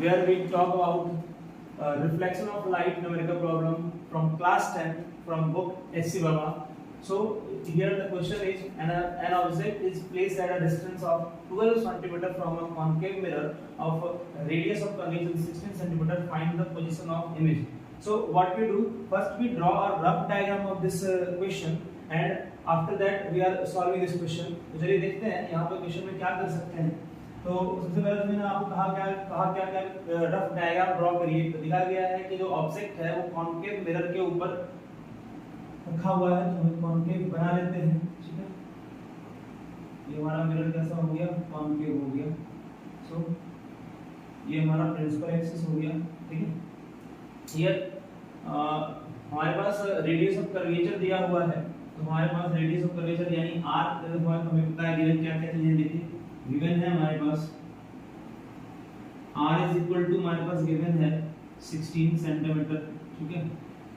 where we talk about reflection of light numerical problem from class 10 from book HC Baba. So here the question is an object is placed at a distance of 12 cm from a concave mirror of a radius of curvature 16 cm. Find the position of image. So what we do, first we draw a rough diagram of this question and after that we are solving this question. तो चलिए देखते हैं यहाँ पे question में क्या कर सकते हैं. तो सबसे पहले मैंने आपको कहा क्या रफ डायग्राम ड्रॉ करिए. तो दिखा गया है कि जो ऑब्जेक्ट है वो कॉन्केव मिरर के ऊपर रखा हुआ है, तो हम कॉन्केव बना लेते हैं. ठीक है, ये हमारा मिरर कैसा हो गया, कॉन्केव हो गया. सो ये हमारा प्रिंसिपल एक्सिस हो गया. ठीक है, ये हमारे पास रेडियस ऑफ कर्वेचर दिया हुआ है. तो हमारे पास रेडियस ऑफ कर्वेचर यानी r हमें पता है गिवन क्या क्या चीजें दी थी. गिवन है हमारे पास r इज इक्वल टू हमारे पास गिवन है 16 सेंटीमीटर. ठीक है,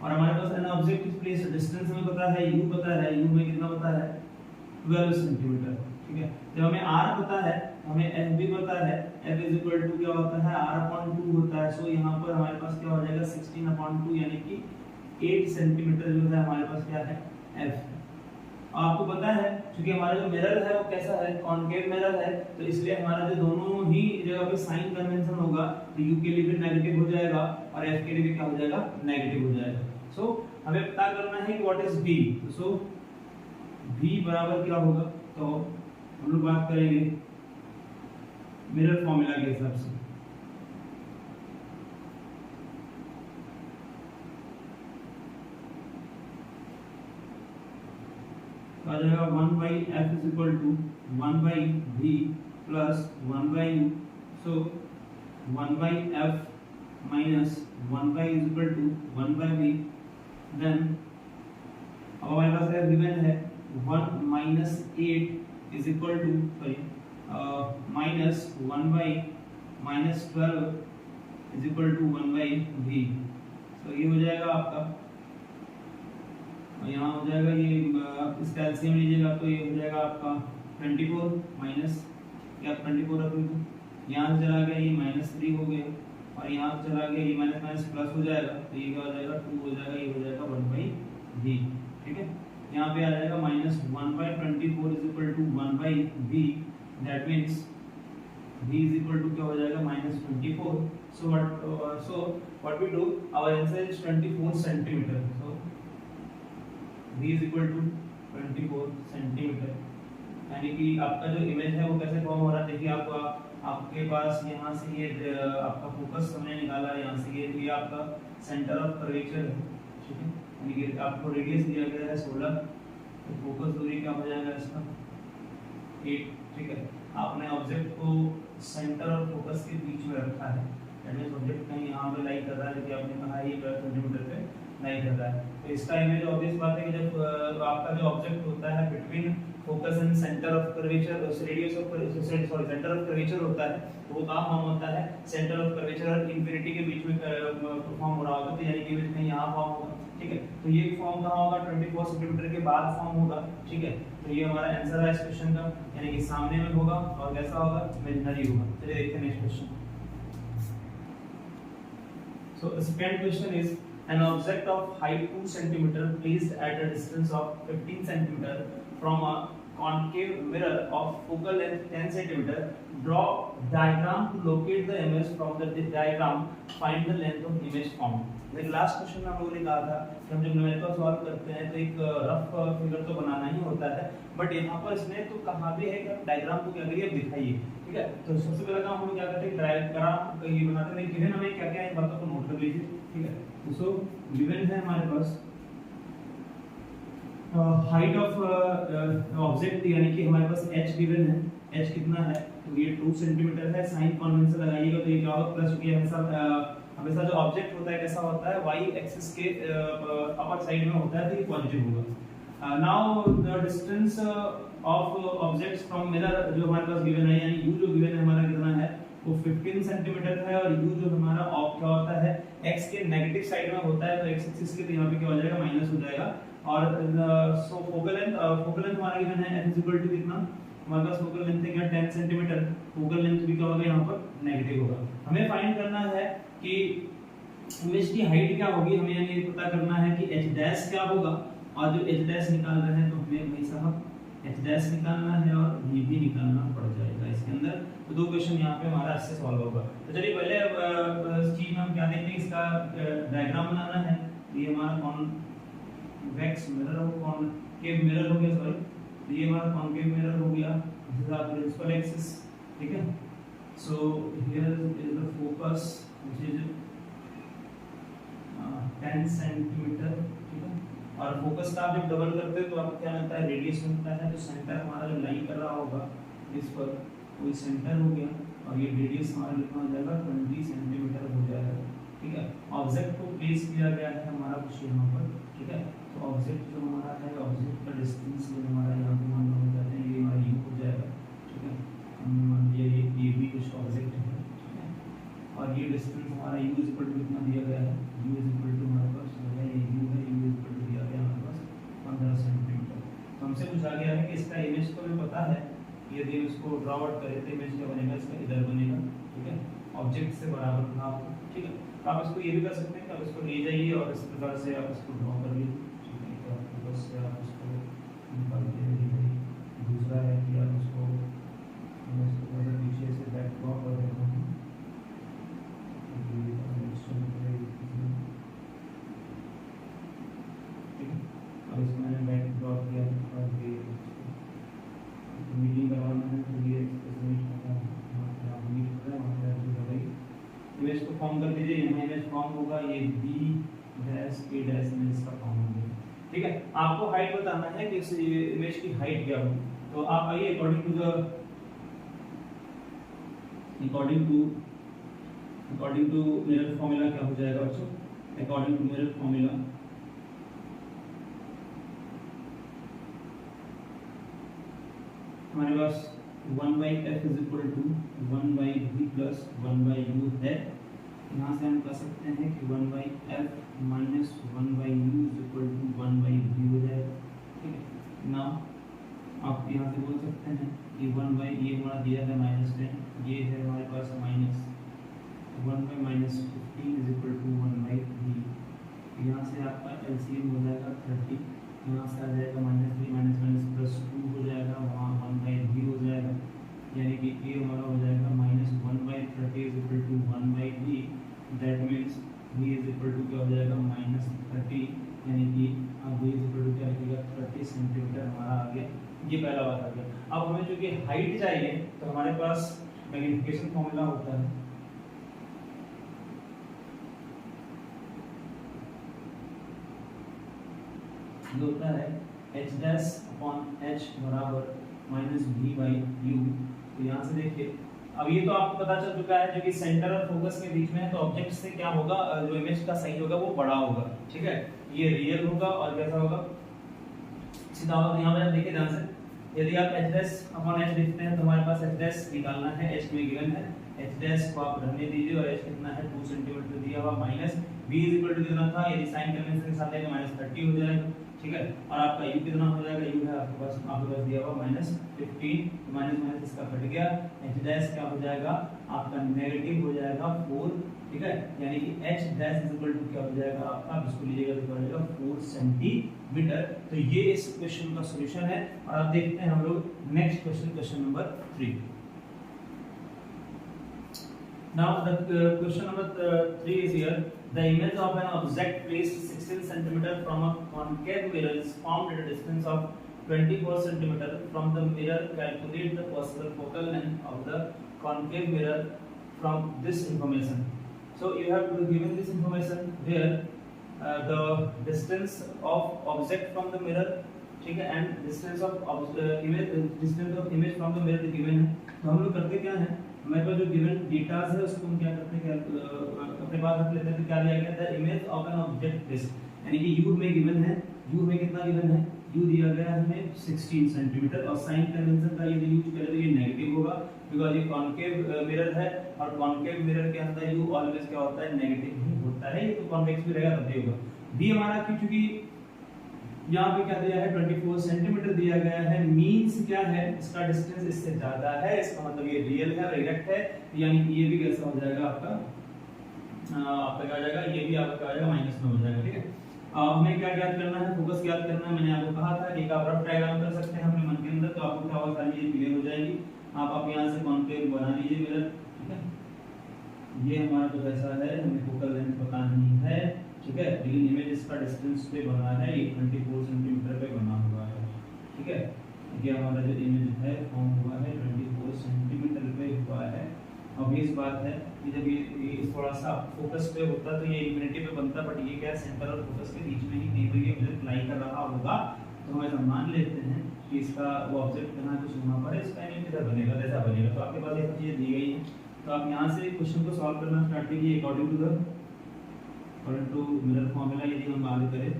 और हमारे पास an object is placed, distance हमें पता है, u पता है, u में कितना पता है 12 सेंटीमीटर. ठीक है, जब हमें r पता है, हमें f भी पता है, f इज इक्वल टू क्या होता है r/2 होता है. सो यहाँ पर हमारे पास क्या हो जाएगा 16/2 यानी कि 8 सेंटीमीटर जो है हमारे पास क्या है f. आपको पता है क्योंकि हमारा जो मिरर है वो कैसा है, कॉन्केव मिरर है, तो इसलिए हमारा जो दोनों ही जगह पे साइन कन्वेंशन होगा तो u के लिए भी नेगेटिव हो जाएगा और f के लिए भी क्या हो जाएगा, नेगेटिव हो जाएगा. सो हमें पता करना है कि what is v. So v बराबर क्या होगा, तो हम लोग बात करेंगे मिरर फॉर्मूला के हिसाब से. आ जाएगा 1/f is equal to 1/v plus 1/u. So 1/f minus 1/v is equal to 1/v. Then अब हमारे पास f given है 1 minus 8 is equal to minus 1 by minus 12 is equal to 1/v. So ये हो जाएगा आपका, यहाँ हो जाएगा ये इसका एलसीएम लीजिएगा तो ये हो जाएगा आपका 24 माइनस या 24 रख लो, यहाँ से चला गया ये -3 हो गया और यहाँ से चला गया ये माइनस माइनस प्लस हो जाएगा तो ये क्या हो जाएगा 2 हो जाएगा, ये हो जाएगा 1/v. ठीक है, यहाँ पे आ जाएगा -1/24 is equal to 1/v. That means v is equal to क्या हो जाएगा -24. So what we do, our answer is 24 centimetre. So v is equal to 24 centimetre. यानी कि आपका जो इमेज है वो कैसे फॉर्म हो रहा है, देखिए आपके पास यहाँ से ये आपका फोकस हमने निकाला, यहाँ से ये आपका सेंटर ऑफ कर्वेचर है. ठीक है, यानी कि आपको रेडियस दिया गया है 16, तो फोकस दूरी क्या हो जाएगा इसका 8. ठीक है, आपने ऑब्जेक्ट को सेंटर और फोकस के बीच में रखा है, यानी ऑब्जेक्ट कहीं यहाँ पे लाई कर रहा है, जैसे आपने कहा ये 12 सेंटीमीटर पे नहीं कर रहा है. तो इसका इमेज ऑब्वियस बात है कि जब आपका जो ऑब्जेक्ट होता है between focus and centre of curvature, radius of centre of curvature होता है, तो वो कहाँ फॉर्म होता है, सेंटर ऑफ कर्वेचर और इंफिनिटी के बीच में फॉर्म हो रहा होगा. तो यानी कि इमेज कहीं यहाँ फॉर्म होगा. ठीक है, तो ये फॉर्म कहाँ होगा 24 सेंटीमीटर के बाद फॉर्म होगा. ठीक है, तो ये हमारा आंसर है इस क्वेश्चन का, यानी कि सामने में होगा और कैसा होगा, इमेजिनरी होगा. चलिए देखते हैं next question. So the second question is an object of height 2 cm placed at a distance of 15 cm from a concave mirror of focal length 10 cm. Draw diagram to locate the image from the diagram. Find the length of image formed. एक last question में हम लोगों ने कहा था कि हम जब न्यूमेरिकल सॉल्व करते हैं तो एक रफ फिगर तो बनाना ही होता है, बट यहाँ पर इसने तो कहा भी है कि आप डायग्राम को क्या करिए दिखाइए. ठीक है, तो सबसे पहले काम हम लोग क्या करते हैं, डायग्राम ये बनाते हैं. गिवन हमें क्या क्या है इन बातों को नोट कर लीजिए. ठीक है, सो गिवन है हमारे पास हाइट ऑफ ऑब्जेक्ट यानी कि हमारे पास h गिवन है. h कितना है, तो ये 2 सेंटीमीटर है. साइन कन्वेंशन लगाइएगा तो ये क्या होगा प्लस, क्योंकि हमेशा जो ऑब्जेक्ट होता है कैसा होता है y एक्सिस के अपर साइड में होता है, तो ये पॉजिटिव होगा. Now the distance of objects from mirror जो हमारे पास गिवन है, यानी u जो गिवन है हमारा कितना है वो 15 सेंटीमीटर है और u जो हमारा ऑफ क्या होता है x के नेगेटिव साइड में होता है, तो x एक्सिस के तो यहाँ पे क्या हो जाएगा माइनस हो जाएगा. और सो फोकल लेंथ हमारा गिवन है f इज इक्वल टू कितना हमारे पास फोकल लेंथ है क्या 10 सेंटीमीटर, फोकल लेंथ भी क्या होगा यहाँ पर नेगेटिव होगा। हमें फाइंड करना है कि इमेज की हाइट क्या होगी, हमें ये पता करना है कि h डैश क्या होगा, और जो h डैश निकाल रहे हैं तो हमें भाई साहब h डैश निकालना है और v भी निकालना पड़ जाएगा इसके अंदर। तो दो क्वेश्चन यहाँ पे हमारा इससे सॉल्व होगा। तो चलिए पहले इस चीज में हम क्या देखते हैं, इसका डायग्राम बनाना है। ये हमारा कॉन्वेक्स मिरर हो, कॉनकेव मिरर हो गया, सॉरी, तो ये हमारा कॉनकेव मिरर हो गया, this is our principal axis, ठीक है। So here is the focus which is 10 centimetre, ठीक है। और फोकस का आप जब डबल करते हो तो आपको क्या मिलता है, रेडियस मिलता है। तो सेंटर हमारा जो लाइन कर रहा होगा इस पर कोई सेंटर हो गया, और ये रेडियस हमारा कितना हो जाएगा 20 सेंटीमीटर हो जाएगा, ठीक है। ऑब्जेक्ट को प्लेस किया गया है हमारा कुछ यहाँ पर, ठीक है। तो ऑब्जेक्ट जो हमारा है, ऑब्जेक्ट का डिस्टेंस जो हमारा यहाँ पे मान लो हो जाता है, ये हमारा यू हो जाएगा, ठीक है। हमने मान लिया ये भी कुछ ऑब्जेक्ट है, ठीक है। और ये डिस्टेंस हमारा u इज इक्वल टू कितना दिया गया है, u इज इक्वल टू हमारे पास जो है ये u है, u इज इक्वल टू दिया गया हमारे पास 15 सेंटीमीटर। तो हमसे पूछा गया है कि इसका इमेज तो हमें पता है, यदि इसको ड्रॉ आउट करें तो इमेज क्या बनेगा, इसका इधर बनेगा, ठीक है। ऑब्जेक्ट से बराबर था, ठीक है। तो आप इसको ये भी कर सकते हैं कि आप इसको ले जाइए और इस प्रकार से आप इसको ड्रॉ कर लीजिए, ठीक है। तो आपके पास से आप इसको निकाल के लीजिए। दूसरा है कि आप इसको पीछे से बैक ड्रॉ कर देते हैं, अब इसमें मैंने बैक ड्रॉ किया और ये मीटिंग करवाना है, तो ये इमेज को फॉर्म कर दीजिए। यहाँ इमेज फॉर्म होगा, ये b dash a dash image का फॉर्म होगा, ठीक है। आपको हाइट बताना है कि इस इमेज की हाइट क्या होगी। तो आप आइए अकॉर्डिंग टू मिरर फॉर्मूला क्या हो जाएगा बच्चों, अकॉर्डिंग टू मिरर फॉर्मूला हमारे पास 1/f is equal to 1/v plus 1/u है। यहाँ से हम कह सकते हैं कि 1/f minus 1/u is equal to 1/v हो जाएगा, ठीक है ना। आप यहाँ से बोल सकते हैं कि 1/, ये हमारा दिया है -10, ये है हमारे पास minus 1/-15 is equal to 1/v। यहाँ से आपका एलसीएम हो जाएगा 30, यहाँ से आ जाएगा -3 -2 हो जाएगा, वहाँ 1/v हो जाएगा, यानी कि ये हमारा हो जाएगा -1/30 is equal to 1/v। That means v is equal to क्या हो जाएगा -30, यानी कि अब v इज इक्वल टू क्या लिखेगा 30 सेंटीमीटर हमारा आ गया। ये पहला बात आ गया। अब हमें चूंकि हाइट चाहिए तो हमारे पास मैग्नीफिकेशन फॉर्मूला होता है, जो होता है h डैश अपॉन h बराबर -v/u। तो यहाँ से देखिए, अब ये तो आपको पता चल चुका है जो कि सेंटर और फोकस के बीच में है, तो ऑब्जेक्ट से क्या होगा, जो इमेज का साइज होगा वो बड़ा होगा, ठीक है। ये रियल होगा और कैसा होगा, सीधा होगा। यहाँ पे आप देखिए ध्यान से, यदि आप h डैश अपॉन h लिखते हैं तो हमारे पास h डैश निकालना है, h में गिवन है, h डैश को आप रहने दीजिए और h कितना है 2 सेंटीमीटर दिया हुआ, minus v is equal to कितना था, यदि साइन कन्वेंशन के साथ आएगा -30 हो जाएगा, ठीक है। और आपका u कितना हो जाएगा, u है आपके पास दिया हुआ -15, माइनस इसका कट गया, h डैश क्या हो जाएगा आपका नेगेटिव हो जाएगा 4, ठीक है। यानी कि h dash is equal to क्या हो जाएगा आपका, इसको लीजिएगा तो हो जाएगा 4 सेंटीमीटर। तो ये इस क्वेश्चन का सॉल्यूशन है। और आप देखते हैं हम लोग next question number 3। Now the question number 3 is here. The image of an object placed 16 cm from a concave mirror is formed at a distance of 24 cm from the mirror. Calculate the possible focal length of the concave mirror from this information. So you have given this information where the distance of object from the mirror, ठीक है, and distance of image from the mirror given है। तो हम लोग करते क्या है, हमारे पास जो गिवन डेटास है उसको हम क्या करते हैं, अपने पास रख लेते हैं। तो क्या लिया गया था, image of an object place, यानी कि u में गिवन है, u में कितना गिवन है, u दिया गया है हमें 16 सेंटीमीटर। और साइन कन्वेंशन का यदि यूज करें तो ये नेगेटिव होगा, बिकॉज़ ये कॉन्केव मिरर है और कॉन्केव मिरर के अंदर u ऑलवेज क्या होता है, नेगेटिव ही होता है। ये तो कॉन्वेक्स भी रहेगा तब भी होगा। b हमारा क्योंकि यहाँ पे क्या दिया है 24 सेंटीमीटर दिया गया है। मीन्स क्या है, इसका डिस्टेंस इससे ज्यादा है, इसका मतलब ये रियल है, डायरेक्ट है, यानी कि ये भी कैसा हो जाएगा आपका क्या हो जाएगा, ये भी आपका क्या हो जाएगा माइनस में हो जाएगा। ठीक है, हमें क्या ज्ञात करना है, फोकस ज्ञात करना है। मैंने आपको कहा था कि एक आप रफ डायग्राम कर सकते हैं अपने मन के अंदर, तो आपको क्या होगा सारी चीजें क्लियर हो जाएगी। आप यहाँ से कॉन्केव बना लीजिए मिरर। ठीक है, ये हमारा कुछ ऐसा है, हमें फोकल लेंथ पता नहीं है, ठीक है, लेकिन इमेज इसका डिस्टेंस पे बना है, ये 24 सेंटीमीटर पे बना हुआ है। ठीक है, ये हमारा जो इमेज है फॉर्म हुआ है 24 सेंटीमीटर पे हुआ है। अब इस बात है कि जब ये थोड़ा सा फोकस पे होता तो ये इंफिनिटी पे बनता, बट ये क्या सेंटर और फोकस के बीच में ही कहीं पर ये मुझे फ्लाई कर रहा होगा, तो हम ऐसा मान लेते हैं कि इसका वो ऑब्जेक्ट यहाँ कुछ वहाँ पर इसका इमेज किधर बनेगा, जैसा बनेगा। तो आपके पास ये सब चीजें दी गई हैं, तो आप यहाँ से क्वेश्चन को सॉल्व करना स्टार्ट कीजिए अकॉर्डिंग टू मिरर फॉर्मूला। यदि हम बात करें,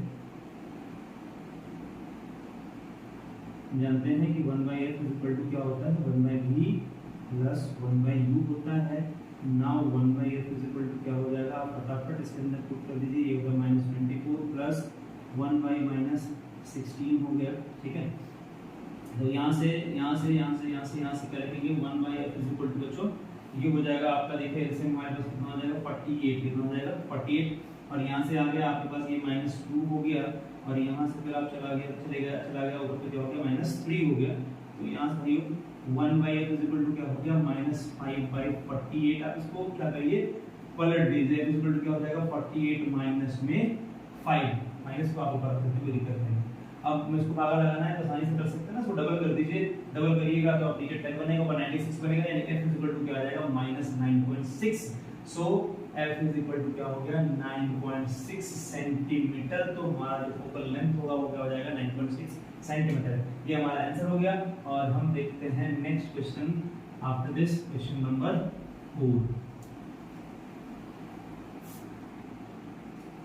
जानते हैं कि 1/f इक्वल टू क्या होता है, 1/v प्लस 1/u होता है। नाउ 1/f इक्वल टू क्या हो जाएगा, आप फटाफट इसके अंदर पुट कर दीजिए, ये होगा -24 प्लस 1/-16 हो गया। ठीक है, तो यहाँ से क्या लिखेंगे 1/f इक्वल टू बच्चों ये हो जाएगा आपका, देखिए इससे हमारे पास कितना हो जाएगा 48, कितना हो जाएगा 48, और यहाँ से आ गया आपके पास ये -2 हो गया, और यहाँ से फिर आप चला गया ऊपर पे क्या हो गया -3 हो गया। तो यहाँ से 1/f इक्वल टू क्या हो गया -5/48। आप इसको क्या करिए पलट दीजिए, इक्वल टू क्या हो जाएगा 48 माइनस में 5, माइनस को आप ऊपर रख सकते, कोई दिक्कत नहीं। अब मैं इसको भागा लगाना है तो आसानी से कर सकते हैं ना, इसको डबल कर दीजिए, डबल करिएगा तो आप नीचे 10 बनेगा, ऊपर 96 बनेगा, यानी f इक्वल टू क्या आ जाएगा -9.6। सो f इक्वल टू क्या हो गया 9.6 सेंटीमीटर। तो हमारा जो फोकल लेंथ होगा वो क्या हो जाएगा 9.6 सेंटीमीटर। ये हमारा आंसर हो गया, और हम देखते हैं next question after this, question number 4।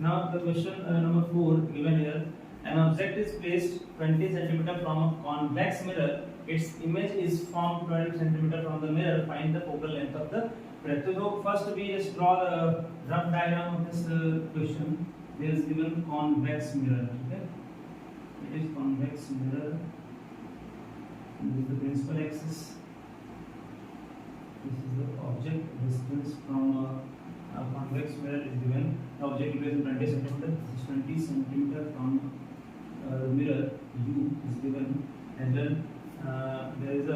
Now the question number 4 given here, an object is placed 20 cm from a convex mirror, its image is formed 20 cm from the mirror, find the focal length of the breadth. So first we just draw the rough diagram of this question. There is given convex mirror, okay, it is convex mirror, this is the principal axis, this is the object, distance from convex mirror is given, the object is 20 cm, 20 cm from mirror u is given, and then there is a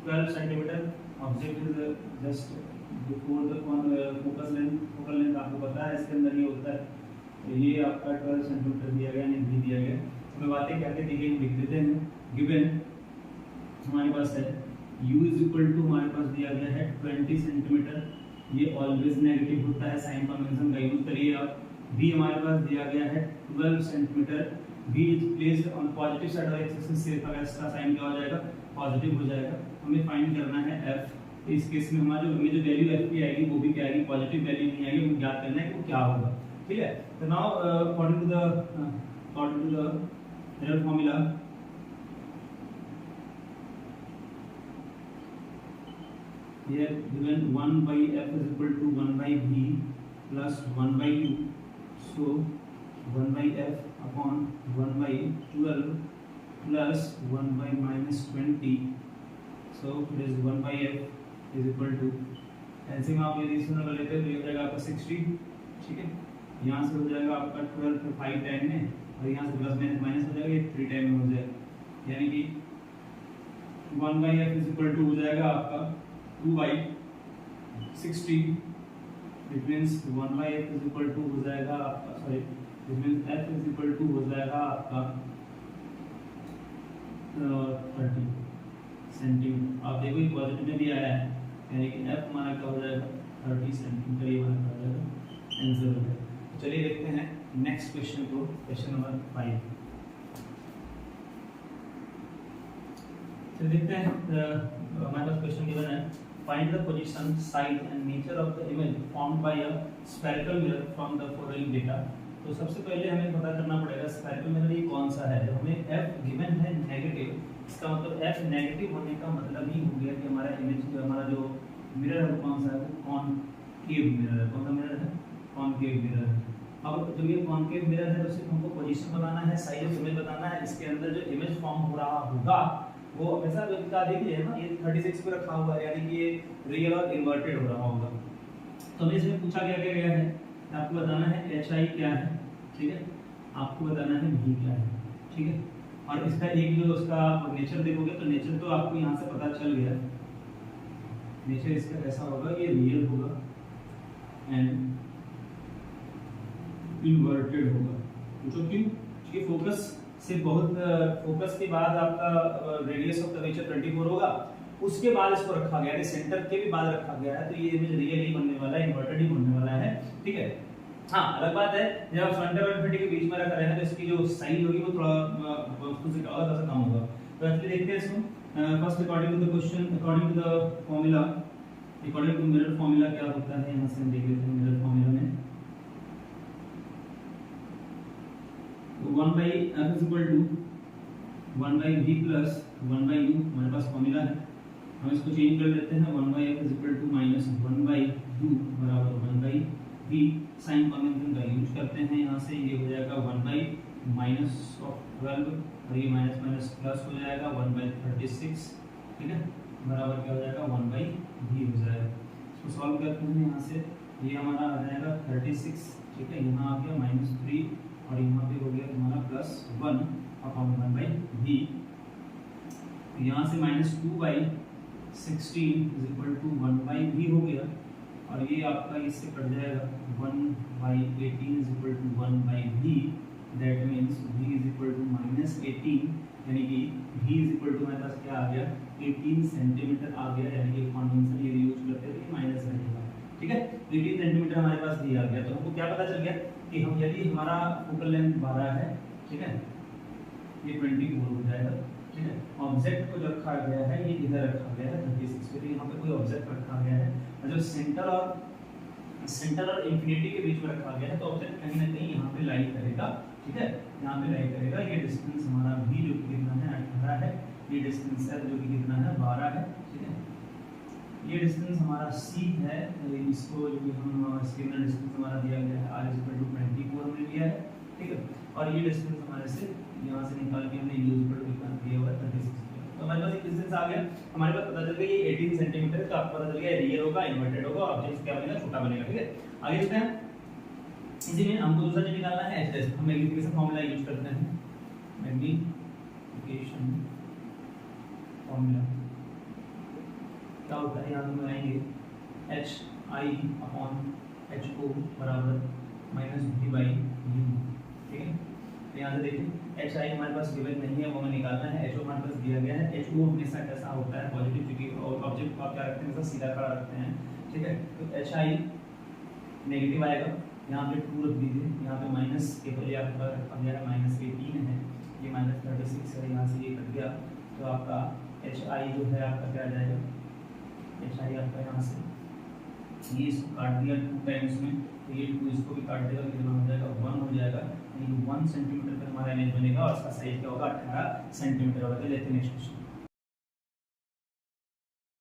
12 cm object is just before the focus length, focal length आपको पता है इसके अंदर ये होता है, तो ये आपका 12 cm दिया गया, नहीं दिया गया। हमें बातें क्या क्या दी गई लिख देते हैं। गिवन हमारे पास है u इज इक्वल टू, हमारे पास दिया गया है 20 सेंटीमीटर, ये ऑलवेज नेगेटिव होता है, साइन कन्वेंशन का यूज करिए आप। v हमारे पास दिया गया है 12 centimetre, v is placed on positive side of axis, से इसका साइन क्या हो जाएगा पॉजिटिव हो जाएगा। हमें फाइंड करना है f, तो इस केस में हमारा जो वैल्यू f की आएगी वो भी क्या आएगी पॉजिटिव वैल्यू नहीं आएगी, हमें ज्ञात करना है कि वो क्या होगा। ठीक है, तो now according to the mirror formula, here given 1/f is equal to 1/v plus 1/u, so 1/f upon 1/12 plus 1/-20, so it is 1/f is equal to, LCM आप यदि इसमें कर लेते हैं तो ये हो जाएगा आपका 60। ठीक है, यहाँ से हो जाएगा आपका 12 पे 5 टाइम में, और यहाँ से प्लस माइनस हो जाएगा, ये 3 टाइम में हो जाएगा, यानी कि 1/f is equal to हो जाएगा आपका 2/60, which means 1/f is equal to हो जाएगा आपका, sorry which means f is equal to हो जाएगा आपका 30 सेंटीमीटर। आप देखो ये पॉजिटिव में भी आया है, यानी कि f हमारा क्या हो जाएगा 30 सेंटीमीटर, ये हमारा क्या हो जाएगा आंसर हो जाएगा। चलिए देखते हैं नेक्स्ट क्वेश्चन को, क्वेश्चन नंबर 5। तो देखते हैं हमारे पास क्वेश्चन गिवन है, find the position, size and nature of the image formed by a spherical mirror from the following data। तो सबसे पहले हमें पता करना पड़ेगा स्फेरिकल मिरर ये कौन सा है। हमें f गिवन है नेगेटिव, इसका मतलब f नेगेटिव होने का मतलब ही हो गया कि हमारा इमेज, हमारा जो मिरर है वो कौन सा है, वो कॉनकेव मिरर है। कौन सा मिरर है, कॉनकेव मिरर है। अब जब ये कॉन्केव मिरर है तो सिर्फ हमको पोजीशन बताना है, साइज ऑफ इमेज बताना है, इसके अंदर जो इमेज फॉर्म हो रहा होगा वो हमेशा बता देखिए ना, ये 36 पे रखा हुआ है, यानी कि ये रियल और इन्वर्टेड हो रहा होगा। तो हमें इसमें पूछा गया है, आपको बताना है एच आई क्या है, ठीक है, आपको बताना है भी क्या है, ठीक है। और इसका एक जो उसका नेचर देखोगे तो नेचर तो आपको यहाँ से पता चल गया, नेचर इसका कैसा होगा, ये रियल होगा एंड इन्वर्टेड होगा। पूछो क्यों? क्योंकि फोकस से बहुत फोकस के बाद आपका रेडियस ऑफ कर्वेचर 24 होगा, उसके बाद इसको रखा गया है, सेंटर के भी बाद रखा गया है, तो ये इमेज रियल ही बनने वाला है, इन्वर्टेड ही बनने वाला है, ठीक है। हाँ, अलग बात है जब आप फ्रंटल और इन्फिनिटी के बीच में रख रहे हैं तो इसकी जो साइज होगी वो थोड़ा वस्तु से थोड़ा सा कम होगा। तो एक्चुअली देखते हैं इसको। First according to the question, according to the formula, according to mirror formula क्या होता है, यहाँ से हम देख लेते हैं मिरर फॉर्मूला में 1 by f is equal to 1 by v plus 1 by u, हमारे पास फॉर्मूला है, हम इसको चेंज कर देते हैं 1 by f is equal to minus 1 by u बराबर 1 by v, साइन कन्वेंशन का यूज करते हैं, यहाँ से ये हो जाएगा 1 by minus of 12 और ये माइनस माइनस प्लस हो जाएगा 1 by 36, ठीक है, बराबर क्या हो जाएगा 1 by v हो जाएगा। इसको सॉल्व करते हैं, यहाँ से ये हमारा आ जाएगा 36, ठीक है, यहाँ आ गया -3 और यहाँ पे हो गया तुम्हारा +1 अपॉन 1 by v, यहाँ से -2 by 16 is equal to 1 by v हो गया, और ये आपका इससे कट जाएगा 1 by 18 is equal to 1 by v, that means v is equal to -18, यानी कि v इज इक्वल टू हमारे पास क्या आ गया 18 सेंटीमीटर आ गया, यानी कि कन्वेंशन ये यूज करते हैं माइनस रहेगा, ठीक है। 18 सेंटीमीटर हमारे पास दिया गया, तो हमको क्या पता चल गया कि हम यदि हमारा फोकल लेंथ 12 है, ठीक है, ये 24 हो जाएगा, ठीक है। ऑब्जेक्ट को जो रखा गया है ये इधर रखा गया है 36 पे, तो यहाँ पे कोई ऑब्जेक्ट रखा गया है और जो सेंटर और इंफिनिटी के बीच में रखा गया है, तो ऑब्जेक्ट कहीं ना कहीं यहाँ पे लाई करेगा, ठीक है, यहाँ पे लाई करेगा। ये डिस्टेंस हमारा भी जो कि कितना है 18 है, ये डिस्टेंस है जो कि कितना है 12 है, ठीक है। ये डिस्टेंस हमारा c है, इसको जो कि हम स्केलर डिस्टेंस हमारा दिया गया है r 24 हमने लिया है, ठीक है, और ये डिस्टेंस हमारे से यहाँ से निकाल के हमने u कितना दिया हुआ है 36, तो हमारे पास एक डिस्टेंस आ गया, हमारे पास पता चल गया ये 18 सेंटीमीटर है, तो आपको पता चल गया रियल होगा, इन्वर्टेड होगा, ऑब्जेक्ट क्या बनेगा छोटा बनेगा, ठीक है। आगे चलते हैं, इसी में हमको दूसरा चीज निकालना है एच, हम मैग्नीफिकेशन फार्मूला यूज करते हैं, मैग्नीफिकेशन फार्मूला क्या होता है, यहाँ हम बनाएंगे H I upon H O बराबर -v/u, ठीक है। तो यहाँ से देखिए एच आई हमारे पास गिवन नहीं है, वो हमें निकालना है, एच ओ हमारे पास दिया गया है। एच ओ हमेशा कैसा होता है पॉजिटिव, क्योंकि ऑब्जेक्ट को आप क्या रखते हैं हमेशा सीधा खड़ा रखते हैं, ठीक है। तो एच आई नेगेटिव आएगा, यहाँ पे 2 रख दीजिए, यहाँ पे माइनस के बजाय आपके पास रखा गया है -18 है, ये -36 है, यहाँ से ये कट गया, तो आपका एच आई जो है आपका क्या आ जाएगा, एच आई आपका यहाँ से ये इसको काट दिया 2 टाइम्स में, तो ये 2 इसको भी काट देगा, कितना हो जाएगा 1 हो जाएगा, यानी 1 सेंटीमीटर पर हमारा इमेज बनेगा और इसका साइज क्या होगा 18 सेंटीमीटर होगा। लेते हैं नेक्स्ट क्वेश्चन।